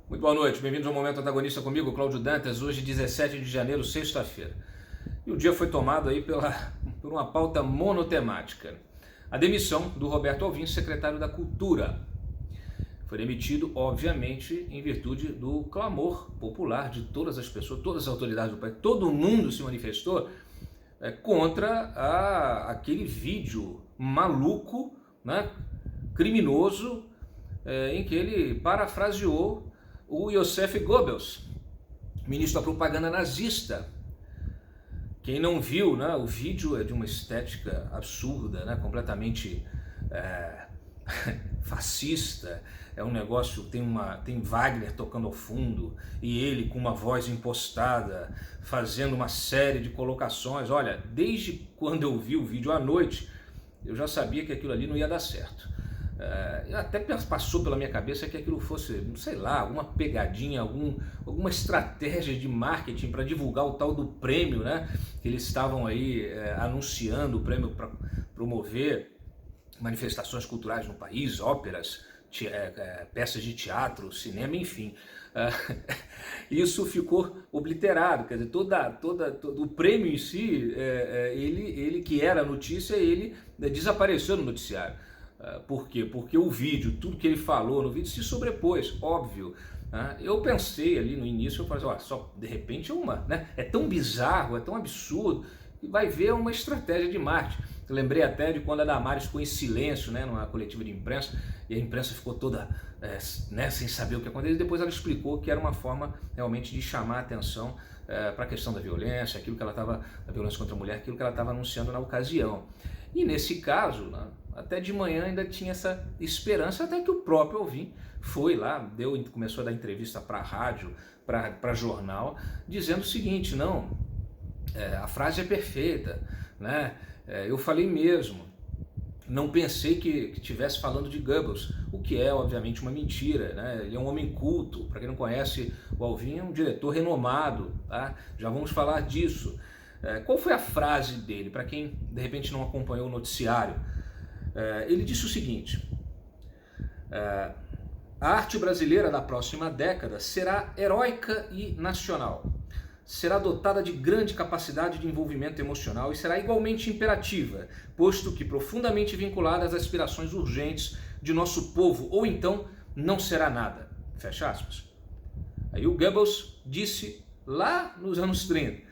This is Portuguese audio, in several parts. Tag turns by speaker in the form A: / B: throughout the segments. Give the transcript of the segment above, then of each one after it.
A: Muito boa noite, bem-vindos ao Momento Antagonista comigo, Cláudio Dantas, hoje 17 de janeiro, sexta-feira. E o dia foi tomado aí por uma pauta monotemática. A demissão do Roberto Alvim, secretário da Cultura. Foi demitido, obviamente, em virtude do clamor popular de todas as pessoas, todas as autoridades do país, todo mundo se manifestou contra aquele vídeo maluco, né, criminoso, em que ele parafraseou o Joseph Goebbels, ministro da propaganda nazista. Quem não viu, né, o vídeo é de uma estética absurda, né, completamente fascista. É um negócio, tem Wagner tocando ao fundo e ele com uma voz impostada, fazendo uma série de colocações. Olha, desde quando eu vi o vídeo à noite, eu já sabia que aquilo ali não ia dar certo. Até passou pela minha cabeça que aquilo fosse, sei lá, alguma pegadinha, alguma estratégia de marketing para divulgar o tal do prêmio, né? Que eles estavam aí anunciando, o prêmio para promover manifestações culturais no país, óperas, peças de teatro, cinema, enfim. Isso ficou obliterado, quer dizer, todo o prêmio em si, ele que era notícia, ele desapareceu no noticiário. Por quê? Porque o vídeo, tudo que ele falou no vídeo se sobrepôs, óbvio. Eu pensei ali no início, eu falei assim, só de repente é tão bizarro, é tão absurdo, que vai ver uma estratégia de marketing. Eu lembrei até de quando a Damares ficou em silêncio, né, numa coletiva de imprensa, e a imprensa ficou toda sem saber o que aconteceu, e depois ela explicou que era uma forma realmente de chamar a atenção para a questão da violência, da violência contra a mulher, aquilo que ela estava anunciando na ocasião. E nesse caso, né, até de manhã ainda tinha essa esperança, até que o próprio Alvim foi lá, começou a dar entrevista para rádio, para jornal, dizendo o seguinte: não, a frase é perfeita, né? Eu falei mesmo, não pensei que estivesse falando de Goebbels, o que é obviamente uma mentira, né? Ele é um homem culto, para quem não conhece, o Alvim é um diretor renomado, tá? Já vamos falar disso. Qual foi a frase dele, para quem de repente não acompanhou o noticiário? Ele disse o seguinte: a arte brasileira da próxima década será heróica e nacional. Será dotada de grande capacidade de envolvimento emocional e será igualmente imperativa, posto que profundamente vinculada às aspirações urgentes de nosso povo, ou então não será nada. Fecha aspas. Aí o Goebbels disse lá nos anos 30,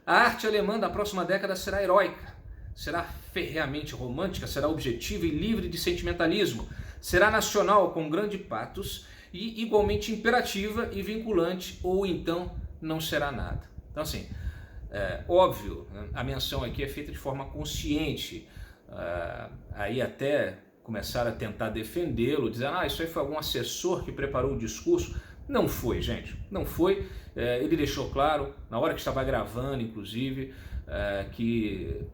A: a arte alemã da próxima década será heróica, será ferreamente romântica, será objetiva e livre de sentimentalismo, será nacional com grande patos e igualmente imperativa e vinculante, ou então não será nada. Então assim, óbvio, a menção aqui é feita de forma consciente, aí até começaram a tentar defendê-lo, dizendo, isso aí foi algum assessor que preparou o discurso. Não foi, gente, não foi. Ele deixou claro, na hora que estava gravando, inclusive, que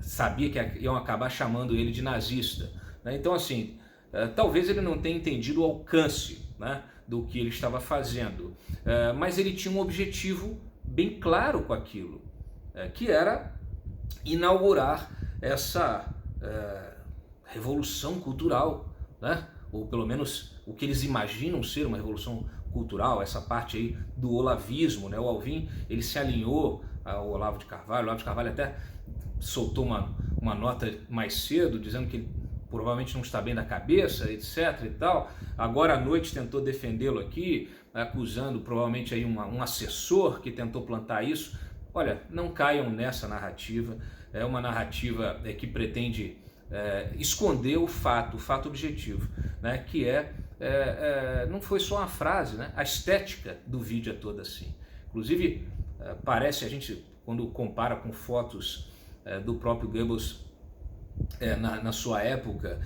A: sabia que iam acabar chamando ele de nazista. Então assim, talvez ele não tenha entendido o alcance, né, do que ele estava fazendo, mas ele tinha um objetivo bem claro com aquilo, que era inaugurar essa revolução cultural, né? Ou pelo menos o que eles imaginam ser uma revolução cultural, essa parte aí do olavismo, né? O Alvim, ele se alinhou ao Olavo de Carvalho. O Olavo de Carvalho até soltou uma nota mais cedo, dizendo que ele provavelmente não está bem da cabeça, etc e tal. Agora à noite tentou defendê-lo aqui, acusando provavelmente aí um assessor que tentou plantar isso. Olha, não caiam nessa narrativa, é uma narrativa que pretende esconder o fato objetivo, né? Que não foi só uma frase, né? A estética do vídeo é toda assim. Inclusive, parece, a gente, quando compara com fotos do próprio Goebbels na sua época,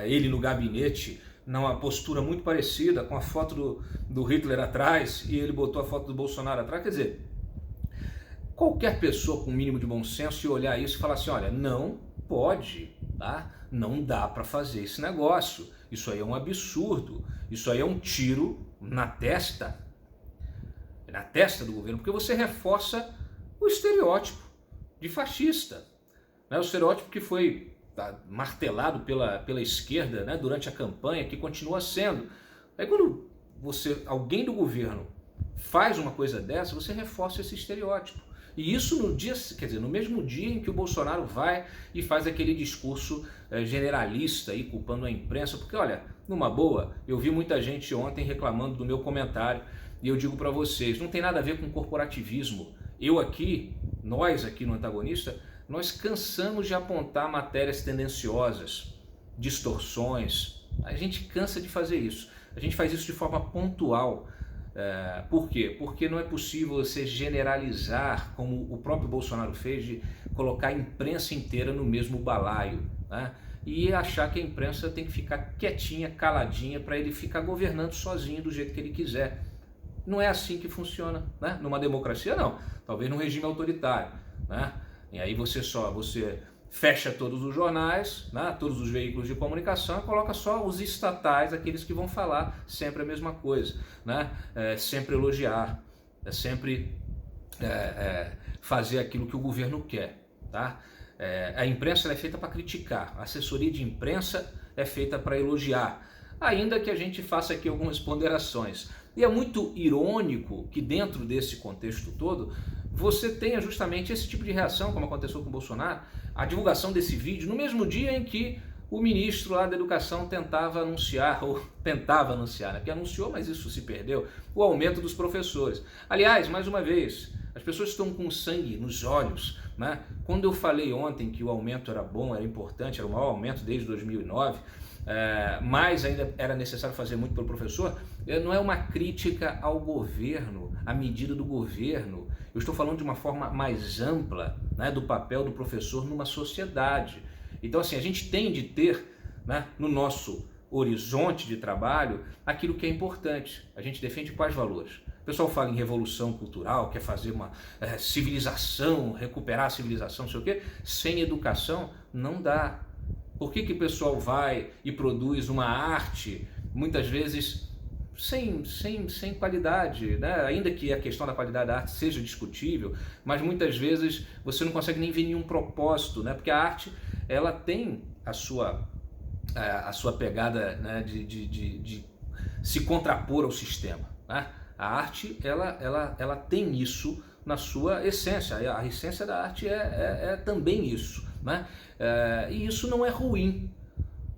A: ele no gabinete, numa postura muito parecida com a foto do Hitler atrás, e ele botou a foto do Bolsonaro atrás. Quer dizer, qualquer pessoa com um mínimo de bom senso ia olhar isso e falar assim, olha, não pode, tá? Não dá para fazer esse negócio, isso aí é um absurdo, isso aí é um tiro na testa do governo, porque você reforça o estereótipo de fascista, né? O estereótipo que foi martelado pela esquerda, né, durante a campanha, que continua sendo. Aí quando alguém do governo faz uma coisa dessa, você reforça esse estereótipo. E isso no mesmo dia em que o Bolsonaro vai e faz aquele discurso generalista aí, culpando a imprensa, porque olha, numa boa, eu vi muita gente ontem reclamando do meu comentário, e eu digo para vocês, não tem nada a ver com corporativismo. Nós aqui no Antagonista, nós cansamos de apontar matérias tendenciosas, distorções, a gente cansa de fazer isso. A gente faz isso de forma pontual. Por quê? Porque não é possível você generalizar, como o próprio Bolsonaro fez, de colocar a imprensa inteira no mesmo balaio, né? E achar que a imprensa tem que ficar quietinha, caladinha, para ele ficar governando sozinho do jeito que ele quiser. Não é assim que funciona, né? Numa democracia não, talvez num regime autoritário, né? E aí você fecha todos os jornais, né, todos os veículos de comunicação, e coloca só os estatais, aqueles que vão falar sempre a mesma coisa, né? Sempre elogiar, sempre fazer aquilo que o governo quer, tá? A imprensa é feita para criticar, a assessoria de imprensa é feita para elogiar, ainda que a gente faça aqui algumas ponderações. E é muito irônico que dentro desse contexto todo, você tenha justamente esse tipo de reação, como aconteceu com o Bolsonaro, a divulgação desse vídeo no mesmo dia em que o ministro lá da Educação tentava anunciar, né? Porque anunciou, mas isso se perdeu, o aumento dos professores. Aliás, mais uma vez, as pessoas estão com sangue nos olhos, né? Quando eu falei ontem que o aumento era bom, era importante, era o maior aumento desde 2009, mas ainda era necessário fazer muito pelo professor, não é uma crítica ao governo, à medida do governo. Eu estou falando de uma forma mais ampla, né, do papel do professor numa sociedade. Então, assim, a gente tem de ter, né, no nosso horizonte de trabalho aquilo que é importante. A gente defende quais valores? O pessoal fala em revolução cultural, quer fazer uma civilização, recuperar a civilização, não sei o quê. Sem educação não dá. Por que o pessoal vai e produz uma arte, muitas vezes sem qualidade, né? Ainda que a questão da qualidade da arte seja discutível, mas muitas vezes você não consegue nem ver nenhum propósito, né? Porque a arte, ela tem a sua pegada, né, de se contrapor ao sistema, né? A arte, ela tem isso na sua essência. A essência da arte é também isso, né? E isso não é ruim,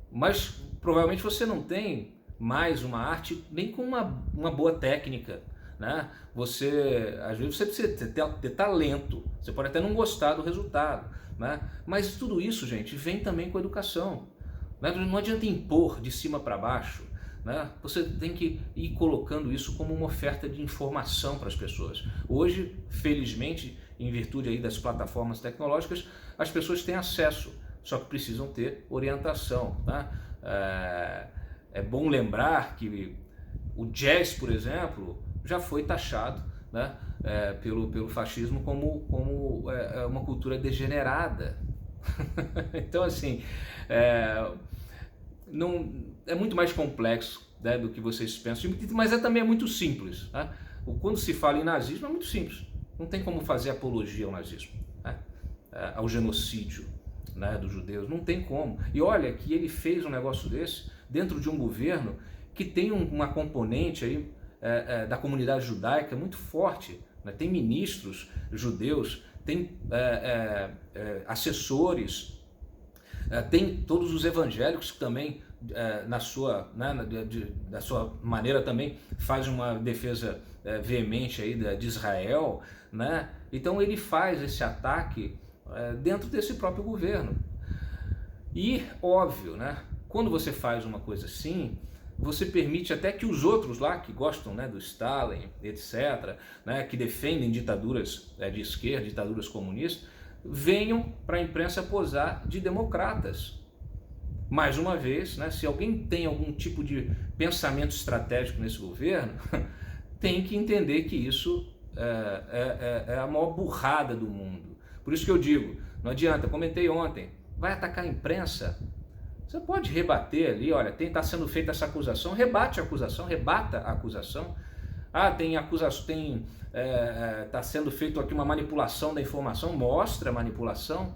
A: mas provavelmente você não tem mais uma arte nem com uma boa técnica, né? Às vezes você precisa ter talento, você pode até não gostar do resultado, né? Mas tudo isso, gente, vem também com a educação, né? Não adianta impor de cima para baixo, né? Você tem que ir colocando isso como uma oferta de informação para as pessoas. Hoje, felizmente, em virtude aí das plataformas tecnológicas, as pessoas têm acesso, só que precisam ter orientação, né? É bom lembrar que o jazz, por exemplo, já foi taxado, né, pelo fascismo como uma cultura degenerada. Então, assim, é muito mais complexo, né, do que vocês pensam, mas também é muito simples, né? Quando se fala em nazismo é muito simples, não tem como fazer apologia ao nazismo, né, ao genocídio, né, dos judeus, não tem como. E olha que ele fez um negócio desse dentro de um governo que tem uma componente aí da comunidade judaica muito forte, né? Tem ministros judeus, tem assessores, tem todos os evangélicos que também da sua maneira também faz uma defesa veemente aí de Israel, né? Então ele faz esse ataque dentro desse próprio governo. E óbvio, né? Quando você faz uma coisa assim, você permite até que os outros lá que gostam, né, do Stalin, etc., né, que defendem ditaduras de esquerda, ditaduras comunistas, venham para a imprensa posar de democratas. Mais uma vez, né, se alguém tem algum tipo de pensamento estratégico nesse governo, tem que entender que isso é a maior burrada do mundo. Por isso que eu digo, não adianta, comentei ontem, vai atacar a imprensa, você pode rebater ali, olha, está sendo feita essa acusação, rebate a acusação, rebata a acusação. Está sendo feito aqui uma manipulação da informação, mostra a manipulação,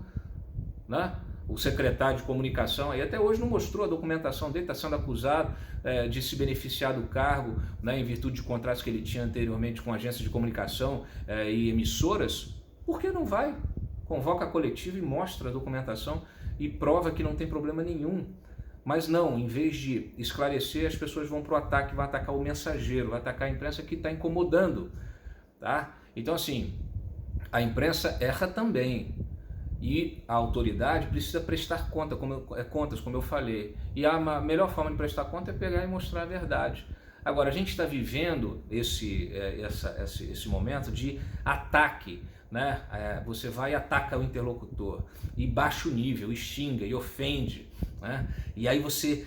A: né? o secretário de comunicação, aí até hoje não mostrou a documentação dele, está sendo acusado de se beneficiar do cargo, né, em virtude de contratos que ele tinha anteriormente com agências de comunicação e emissoras. Por que não vai? Convoca a coletiva e mostra a documentação e prova que não tem problema nenhum. Mas não, em vez de esclarecer, as pessoas vão para o ataque, vão atacar o mensageiro, vão atacar a imprensa que está incomodando. Tá? Então, assim, a imprensa erra também. E a autoridade precisa prestar contas, como eu falei. E a melhor forma de prestar conta é pegar e mostrar a verdade. Agora, a gente está vivendo esse momento de ataque, né? Você vai e ataca o interlocutor, e baixa o nível, e xinga, e ofende, né? E aí você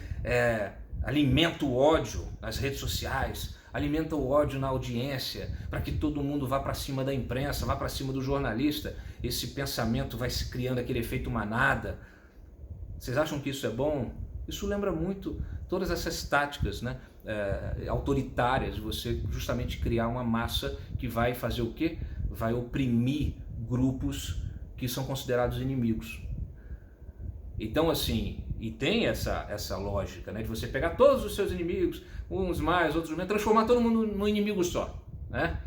A: alimenta o ódio nas redes sociais, alimenta o ódio na audiência, para que todo mundo vá para cima da imprensa, vá para cima do jornalista. Esse pensamento vai se criando aquele efeito manada. Vocês acham que isso é bom? Isso lembra muito todas essas táticas, né, autoritárias, de você justamente criar uma massa que vai fazer o quê? Vai oprimir grupos que são considerados inimigos. Então, assim, e tem essa lógica, né, de você pegar todos os seus inimigos, uns mais, outros menos, transformar todo mundo num inimigo só, né?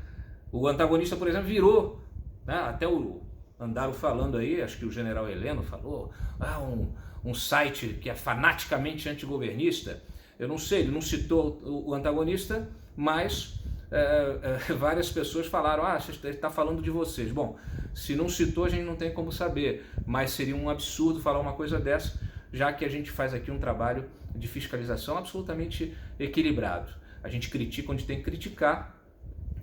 A: O antagonista, por exemplo, virou, né, até andaram falando aí, acho que o general Heleno falou, um site que é fanaticamente antigovernista. Eu não sei, ele não citou o antagonista, mas várias pessoas falaram, ele está falando de vocês. Bom, se não citou, a gente não tem como saber, mas seria um absurdo falar uma coisa dessa, já que a gente faz aqui um trabalho de fiscalização absolutamente equilibrado. A gente critica onde tem que criticar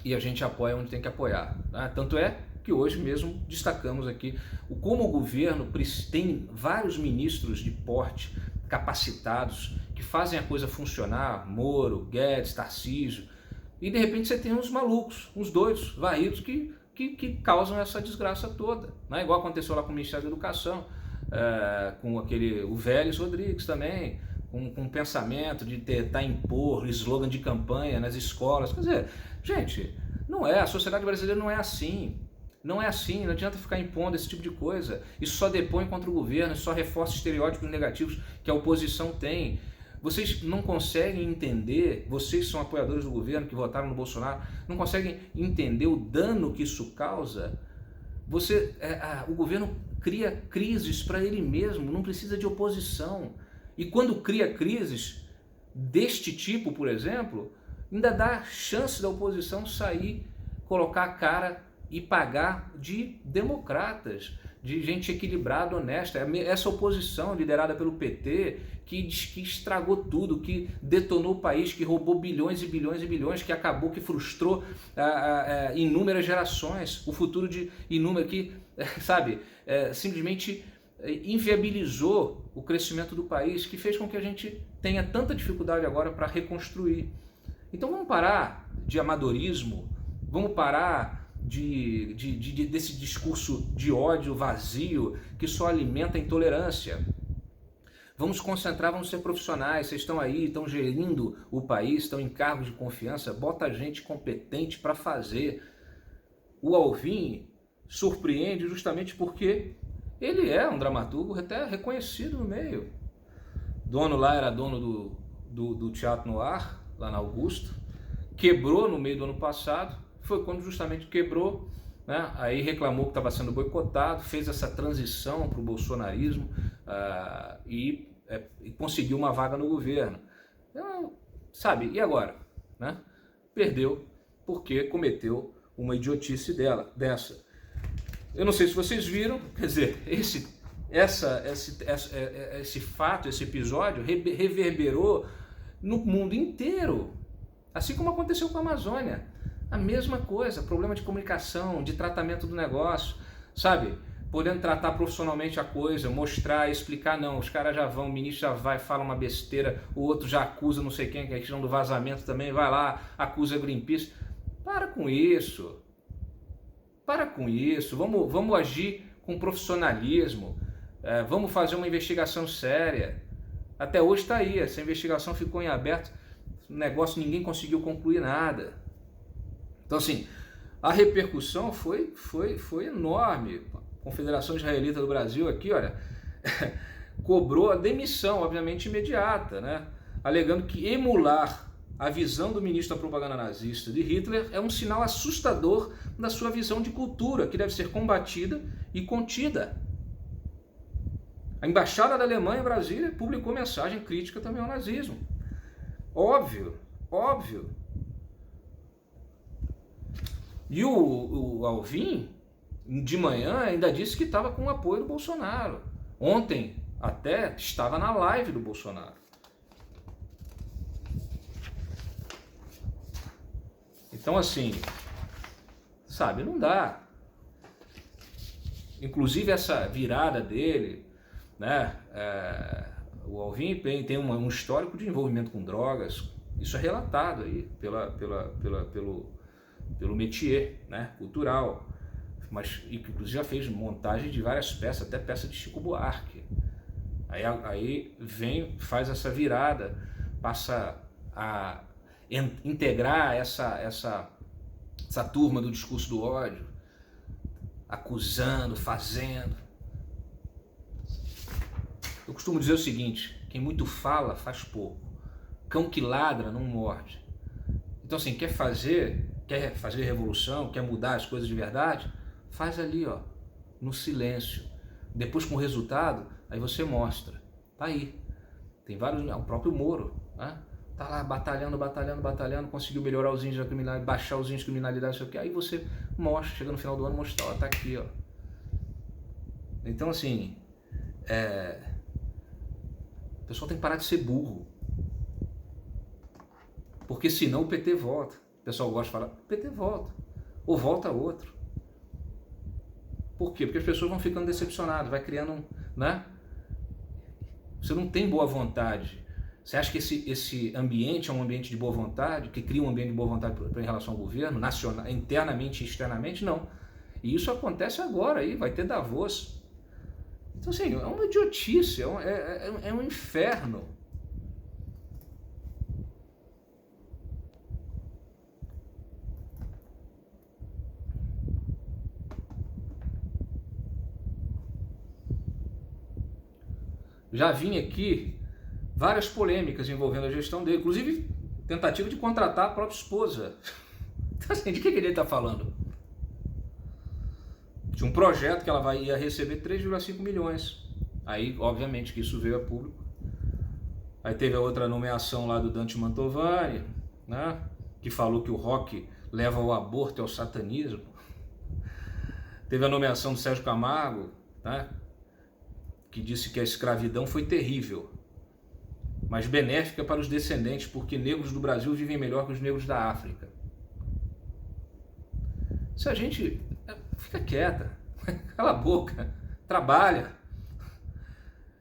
A: e a gente apoia onde tem que apoiar. Tá? Tanto é que hoje mesmo destacamos aqui como o governo tem vários ministros de porte capacitados que fazem a coisa funcionar, Moro, Guedes, Tarcísio, e de repente você tem uns malucos, uns doidos, varridos que causam essa desgraça toda, né? Igual aconteceu lá com o Ministério da Educação, com o Vélez Rodrigues também, com pensamento de tentar impor slogan de campanha nas escolas. Quer dizer, gente, não é, a sociedade brasileira não é assim. Não é assim, não adianta ficar impondo esse tipo de coisa. Isso só depõe contra o governo, isso só reforça estereótipos negativos que a oposição tem. Vocês não conseguem entender, vocês são apoiadores do governo que votaram no Bolsonaro, não conseguem entender o dano que isso causa. O governo cria crises para ele mesmo, não precisa de oposição. E quando cria crises deste tipo, por exemplo, ainda dá chance da oposição sair, colocar a cara e pagar de democratas, de gente equilibrada, honesta. Essa oposição liderada pelo PT que estragou tudo, que detonou o país, que roubou bilhões e bilhões e bilhões, que acabou, que frustrou inúmeras gerações, o futuro de inúmeras, que, simplesmente inviabilizou o crescimento do país, que fez com que a gente tenha tanta dificuldade agora para reconstruir. Então vamos parar de amadorismo, vamos parar desse discurso de ódio vazio que só alimenta a intolerância. Vamos concentrar, vamos ser profissionais. Vocês estão aí, estão gerindo o país, estão em cargos de confiança, bota gente competente para fazer. O Alvim surpreende justamente porque ele é um dramaturgo até reconhecido no meio. Dono lá era dono do Teatro Noir, lá na Augusta, quebrou no meio do ano passado. Foi quando justamente quebrou, né? Aí reclamou que estava sendo boicotado, fez essa transição para o bolsonarismo e conseguiu uma vaga no governo. Então, e agora? Né? Perdeu porque cometeu uma idiotice dessa. Eu não sei se vocês viram, quer dizer, esse fato, esse episódio reverberou no mundo inteiro, assim como aconteceu com a Amazônia. A mesma coisa, problema de comunicação, de tratamento do negócio, podendo tratar profissionalmente a coisa, mostrar, explicar, não, os caras já vão, o ministro já vai, fala uma besteira, o outro já acusa não sei quem, que é a questão do vazamento também, vai lá, acusa Greenpeace. Para com isso, vamos agir com profissionalismo, vamos fazer uma investigação séria. Até hoje está aí, essa investigação ficou em aberto, o negócio, ninguém conseguiu concluir nada. Então, assim, a repercussão foi enorme. A Confederação Israelita do Brasil aqui, olha, cobrou a demissão, obviamente imediata, né? Alegando que emular a visão do ministro da propaganda nazista de Hitler é um sinal assustador da sua visão de cultura, que deve ser combatida e contida. A embaixada da Alemanha em Brasília publicou mensagem crítica também ao nazismo. Óbvio, óbvio. E o Alvim, de manhã, ainda disse que estava com o apoio do Bolsonaro. Ontem, até, estava na live do Bolsonaro. Então, assim, sabe, não dá. Inclusive, essa virada dele, né? O Alvim tem um histórico de envolvimento com drogas. Isso é relatado aí pelo métier, né, cultural. Mas, inclusive, já fez montagem de várias peças, até peça de Chico Buarque. Aí faz essa virada, passa a integrar essa turma do discurso do ódio, acusando, fazendo. Eu costumo dizer o seguinte: quem muito fala, faz pouco. Cão que ladra, não morde. Então, assim, quer fazer revolução, quer mudar as coisas de verdade, faz ali, ó, no silêncio. Depois, com o resultado, aí você mostra. Tá aí. Tem vários, o próprio Moro, né? Tá lá batalhando, conseguiu melhorar os índices da criminalidade, baixar os índices de criminalidade, sei o que. Aí você mostra, chega no final do ano, mostra, ó, tá aqui, ó. Então, assim, o pessoal tem que parar de ser burro. Porque senão o PT volta. O pessoal gosta de falar, o PT volta. Ou volta outro. Por quê? Porque as pessoas vão ficando decepcionadas, vai criando, né? Você não tem boa vontade. Você acha que esse ambiente é um ambiente de boa vontade, que cria um ambiente de boa vontade em relação ao governo, nacional, internamente e externamente? Não. E isso acontece agora aí, vai ter Davos. Então, assim, é uma idiotice, é um inferno. Já vinha aqui várias polêmicas envolvendo a gestão dele, inclusive tentativa de contratar a própria esposa. Então, assim, de que ele está falando? De um projeto que ela ia receber 3,5 milhões. Aí, obviamente, que isso veio a público. Aí teve a outra nomeação lá do Dante Mantovani, né? Que falou que o rock leva ao aborto e ao satanismo. Teve a nomeação do Sérgio Camargo, né? Que disse que a escravidão foi terrível, mas benéfica para os descendentes, porque negros do Brasil vivem melhor que os negros da África. Se a gente fica quieta, cala a boca, trabalha.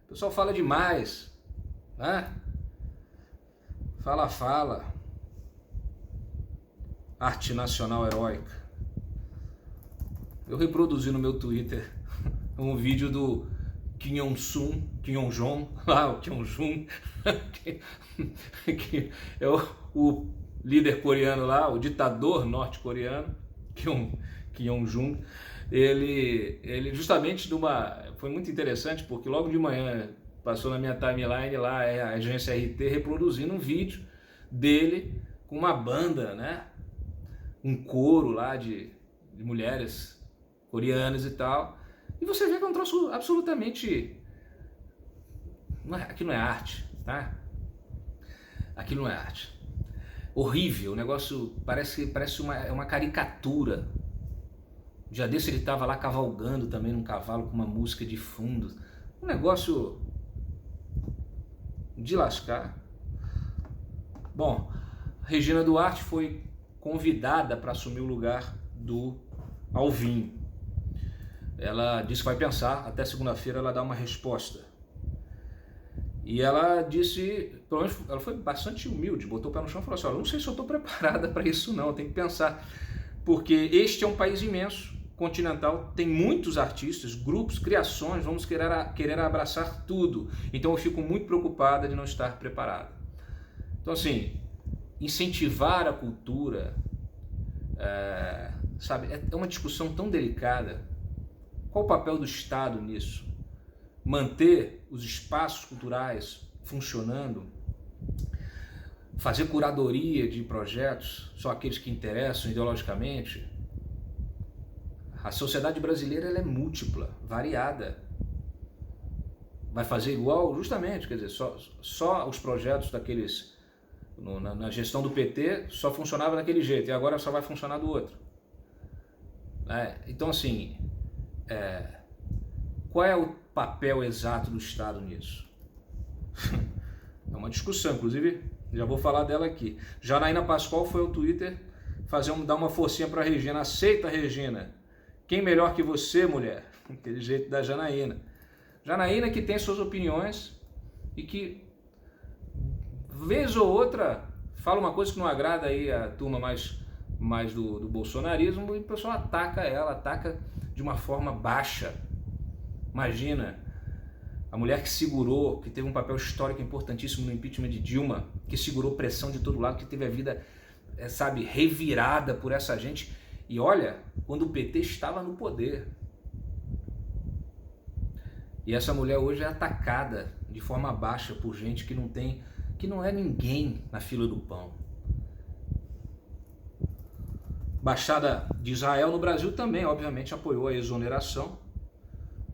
A: O pessoal fala demais, né? Fala. Arte nacional heróica. Eu reproduzi no meu Twitter um vídeo do Kim Jong-un, lá, o Kim Jong-un, que é o líder coreano lá, o ditador norte-coreano, Kim Jong-un. Ele justamente foi muito interessante, porque logo de manhã passou na minha timeline lá a agência RT reproduzindo um vídeo dele com uma banda, né? Um coro lá de mulheres coreanas e tal. E você vê que é um troço absolutamente... Aquilo não é arte, tá? Aquilo não é arte. Horrível, o negócio parece uma caricatura. Um dia desse ele estava lá cavalgando também num cavalo com uma música de fundo. Um negócio de lascar. Bom, Regina Duarte foi convidada para assumir o lugar do Alvim. Ela disse que vai pensar, até segunda-feira ela dá uma resposta. E ela disse, pelo menos ela foi bastante humilde, botou o pé no chão e falou assim, olha, não sei se eu estou preparada para isso não, eu tenho que pensar. Porque este é um país imenso, continental, tem muitos artistas, grupos, criações, vamos querer abraçar tudo. Então eu fico muito preocupada de não estar preparada. Então, assim, incentivar a cultura, sabe, é uma discussão tão delicada. Qual o papel do Estado nisso? manter os espaços culturais funcionando, fazer curadoria de projetos, só aqueles que interessam ideologicamente. A sociedade brasileira ela é múltipla, variada. Vai fazer igual? Justamente, quer dizer, só os projetos daqueles, na gestão do PT, só funcionava daquele jeito, e agora só vai funcionar do outro. Então, assim, qual é o papel exato do Estado nisso? É uma discussão, inclusive, já vou falar dela aqui. Janaína Pascoal foi ao Twitter dar uma forcinha para a Regina. Aceita, Regina. Quem melhor que você, mulher? Aquele jeito da Janaína. Janaína que tem suas opiniões e que, vez ou outra, fala uma coisa que não agrada aí a turma mais do bolsonarismo, e o pessoal ataca de uma forma baixa. Imagina, a mulher que segurou, que teve um papel histórico importantíssimo no impeachment de Dilma, que segurou pressão de todo lado, que teve a vida, revirada por essa gente. E olha, quando o PT estava no poder. E essa mulher hoje é atacada de forma baixa por gente que não é ninguém na fila do pão. Embaixada de Israel no Brasil também, obviamente, apoiou a exoneração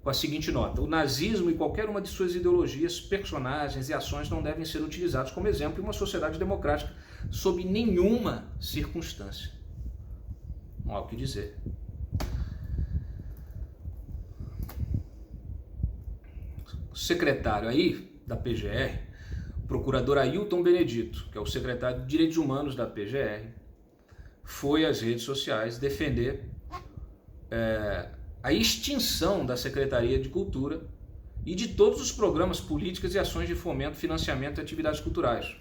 A: com a seguinte nota: o nazismo e qualquer uma de suas ideologias, personagens e ações não devem ser utilizados como exemplo em uma sociedade democrática sob nenhuma circunstância. Não há o que dizer. O secretário aí da PGR, o procurador Ailton Benedito, que é o secretário de Direitos Humanos da PGR, foi às redes sociais defender a extinção da Secretaria de Cultura e de todos os programas, políticas e ações de fomento, financiamento de atividades culturais.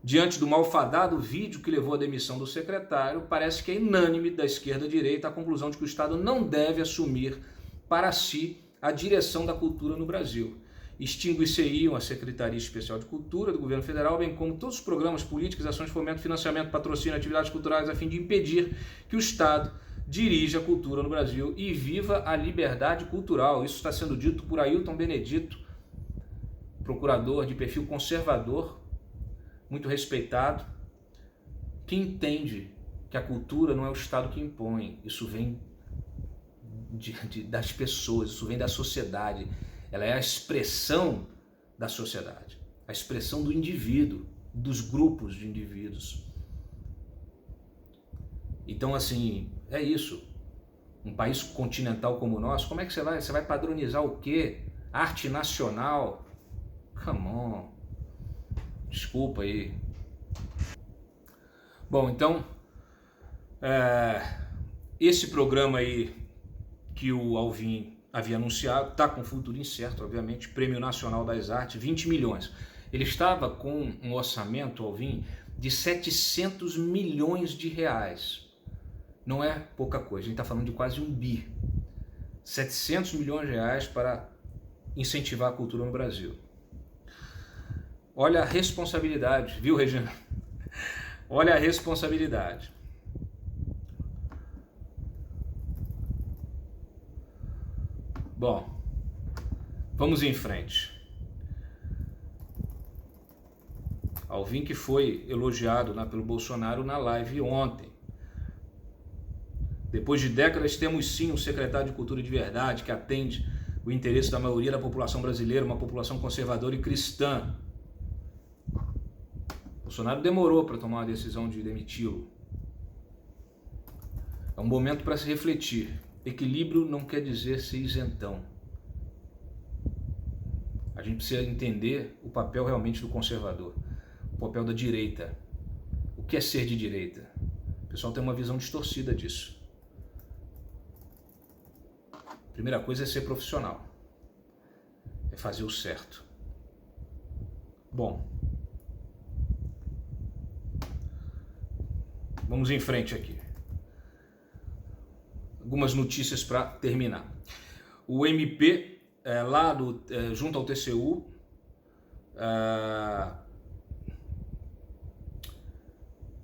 A: Diante do malfadado vídeo que levou à demissão do secretário, parece que é unânime da esquerda à direita a conclusão de que o Estado não deve assumir para si a direção da cultura no Brasil. Extinguir-se-iam a Secretaria Especial de Cultura do Governo Federal, bem como todos os programas, políticas, ações de fomento, financiamento, patrocínio, atividades culturais, a fim de impedir que o Estado dirija a cultura no Brasil e viva a liberdade cultural. Isso está sendo dito por Ailton Benedito, procurador de perfil conservador, muito respeitado, que entende que a cultura não é o Estado que impõe, isso vem das pessoas, isso vem da sociedade. Ela é a expressão da sociedade, a expressão do indivíduo, dos grupos de indivíduos. Então, assim, é isso. Um país continental como o nosso, como é que você vai padronizar o quê? Arte nacional? Come on. Desculpa aí. Bom, então, esse programa aí que o Alvim havia anunciado, está com futuro incerto, obviamente, Prêmio Nacional das Artes, 20 milhões. Ele estava com um orçamento, Alvim, de 700 milhões de reais. Não é pouca coisa, a gente está falando de quase 1 bi. 700 milhões de reais para incentivar a cultura no Brasil. Olha a responsabilidade, viu, Regina? Olha a responsabilidade. Bom, vamos em frente. Alvim que foi elogiado pelo Bolsonaro na live ontem. Depois de décadas temos sim um secretário de cultura de verdade que atende o interesse da maioria da população brasileira, uma população conservadora e cristã. Bolsonaro demorou para tomar a decisão de demiti-lo. É um momento para se refletir. Equilíbrio não quer dizer ser isentão. A gente precisa entender o papel realmente do conservador, o papel da direita. O que é ser de direita? O pessoal tem uma visão distorcida disso. A primeira coisa é ser profissional, é fazer o certo. Bom, vamos em frente aqui. Algumas notícias para terminar. O MP, junto ao TCU,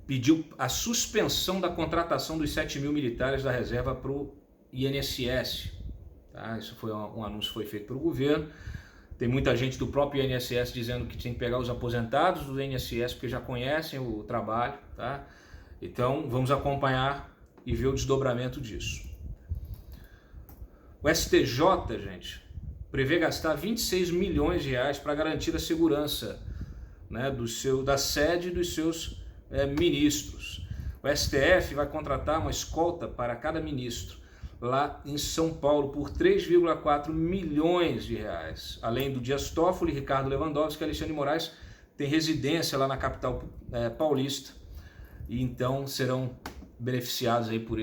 A: pediu a suspensão da contratação dos 7 mil militares da reserva para o INSS, tá? Isso foi um anúncio que foi feito pelo governo. Tem muita gente do próprio INSS dizendo que tem que pegar os aposentados do INSS porque já conhecem o trabalho, tá? Então vamos acompanhar e ver o desdobramento disso. O STJ, gente, prevê gastar 26 milhões de reais para garantir a segurança, né, da sede dos seus ministros. O STF vai contratar uma escolta para cada ministro lá em São Paulo por 3,4 milhões de reais. Além do Dias Toffoli, Ricardo Lewandowski e Alexandre de Moraes têm residência lá na capital paulista e então serão beneficiados aí por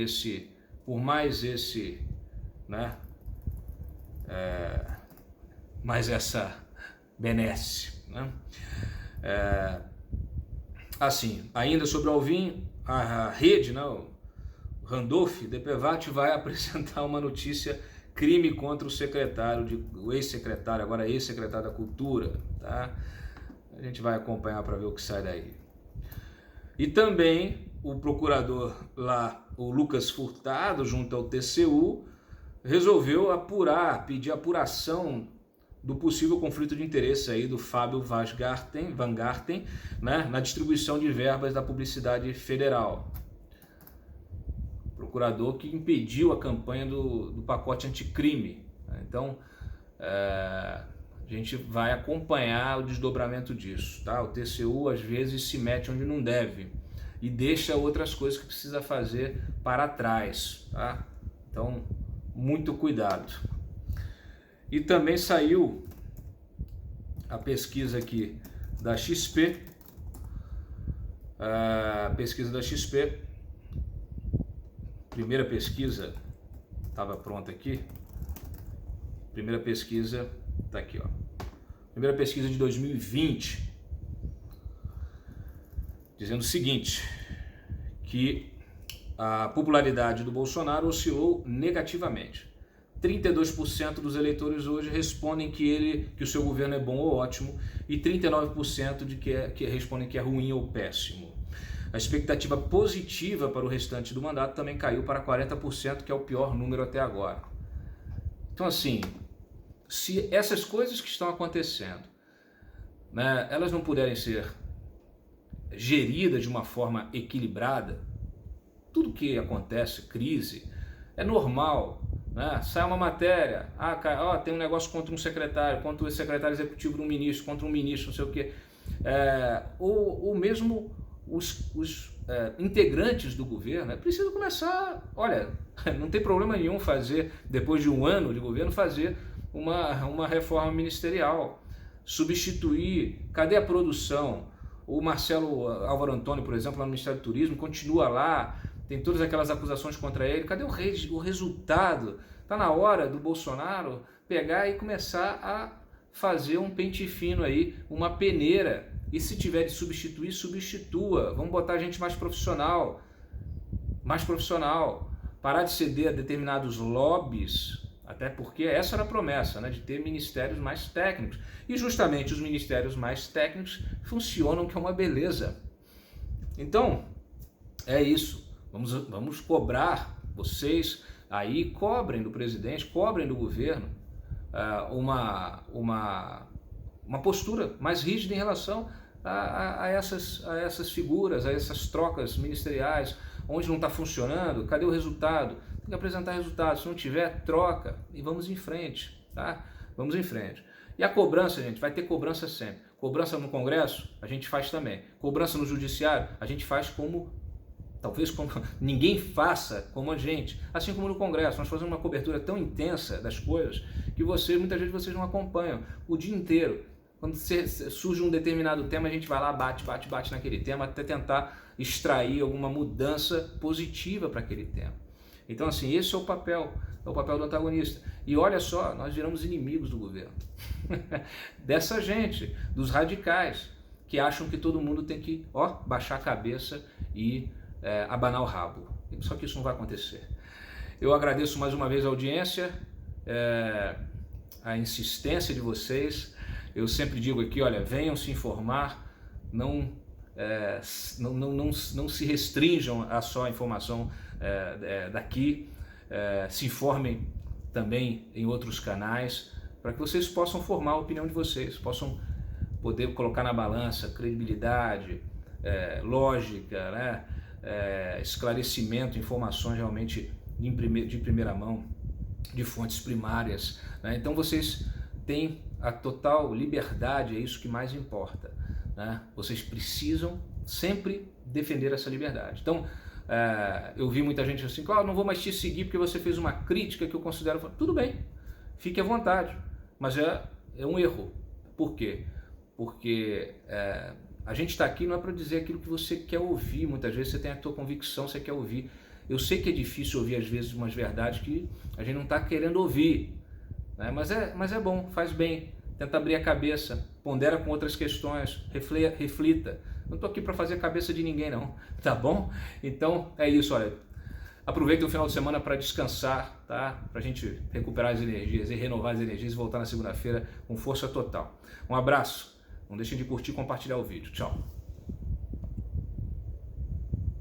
A: mais essa benesse, né? Assim, ainda sobre o Alvim, a rede, né, o Randolph Depevat vai apresentar uma notícia: crime contra o ex-secretário, agora ex-secretário da Cultura, tá? A gente vai acompanhar para ver o que sai daí. E também o procurador lá, o Lucas Furtado, junto ao TCU, resolveu pedir apuração do possível conflito de interesse aí do Fábio Van Garten, né, na distribuição de verbas da publicidade federal. Procurador que impediu a campanha do pacote anticrime. Então, a gente vai acompanhar o desdobramento disso, tá? O TCU às vezes se mete onde não deve e deixa outras coisas que precisa fazer para trás, tá? Então, muito cuidado. E também saiu a pesquisa aqui da XP, primeira pesquisa, estava pronta aqui, primeira pesquisa, está aqui, ó. Primeira pesquisa de 2020, dizendo o seguinte, que a popularidade do Bolsonaro oscilou negativamente. 32% dos eleitores hoje respondem que o seu governo é bom ou ótimo e 39% que respondem que é ruim ou péssimo. A expectativa positiva para o restante do mandato também caiu para 40%, que é o pior número até agora. Então, assim, se essas coisas que estão acontecendo, né, elas não puderem ser geridas de uma forma equilibrada, tudo que acontece, crise, é normal, né? Sai uma matéria, tem um negócio contra um secretário, contra o secretário executivo de um ministro, contra um ministro, não sei o quê. Ou mesmo os integrantes do governo precisam começar, olha, não tem problema nenhum fazer, depois de um ano de governo, fazer uma reforma ministerial, substituir, cadê a produção? O Marcelo Álvaro Antônio, por exemplo, lá no Ministério do Turismo, continua lá, tem todas aquelas acusações contra ele, cadê o resultado? Está na hora do Bolsonaro pegar e começar a fazer um pente fino aí, uma peneira, e se tiver de substituir, substitua, vamos botar gente mais profissional, parar de ceder a determinados lobbies, até porque essa era a promessa, né, de ter ministérios mais técnicos, e justamente os ministérios mais técnicos funcionam, que é uma beleza. Então, é isso. Vamos cobrar, vocês aí cobrem do presidente, cobrem do governo uma postura mais rígida em relação a essas figuras, a essas trocas ministeriais, onde não está funcionando, cadê o resultado? Tem que apresentar resultados, se não tiver, troca e vamos em frente, tá? Vamos em frente. E a cobrança, gente, vai ter cobrança sempre. Cobrança no Congresso, a gente faz também. Cobrança no Judiciário, a gente faz talvez como ninguém faça como a gente. Assim como no Congresso, nós fazemos uma cobertura tão intensa das coisas que muitas vezes vocês não acompanham o dia inteiro. Quando surge um determinado tema, a gente vai lá, bate naquele tema até tentar extrair alguma mudança positiva para aquele tema. Então, assim, esse é o papel do antagonista. E olha só, nós viramos inimigos do governo. Dessa gente, dos radicais, que acham que todo mundo tem que baixar a cabeça e abanar o rabo. Só que isso não vai acontecer. Eu agradeço mais uma vez a audiência, a insistência de vocês. Eu sempre digo aqui, olha, venham se informar, não se restringam a só a informação daqui. se informem também em outros canais, para que vocês possam formar a opinião de vocês, possam poder colocar na balança credibilidade, lógica, né? Esclarecimento, informações realmente de primeira mão, de fontes primárias, né? Então vocês têm a total liberdade, é isso que mais importa, né? Vocês precisam sempre defender essa liberdade. Então, eu vi muita gente assim, não vou mais te seguir porque você fez uma crítica que eu considero... Tudo bem, fique à vontade, mas é um erro. Por quê? Porque a gente está aqui não é para dizer aquilo que você quer ouvir, muitas vezes você tem a tua convicção, você quer ouvir. Eu sei que é difícil ouvir às vezes umas verdades que a gente não está querendo ouvir, né? Mas é bom, faz bem, tenta abrir a cabeça, pondera com outras questões, reflita. Não estou aqui para fazer a cabeça de ninguém não, tá bom? Então é isso, olha, aproveita o final de semana para descansar, tá? Para a gente recuperar as energias e renovar as energias e voltar na segunda-feira com força total. Um abraço, não deixem de curtir e compartilhar o vídeo, tchau!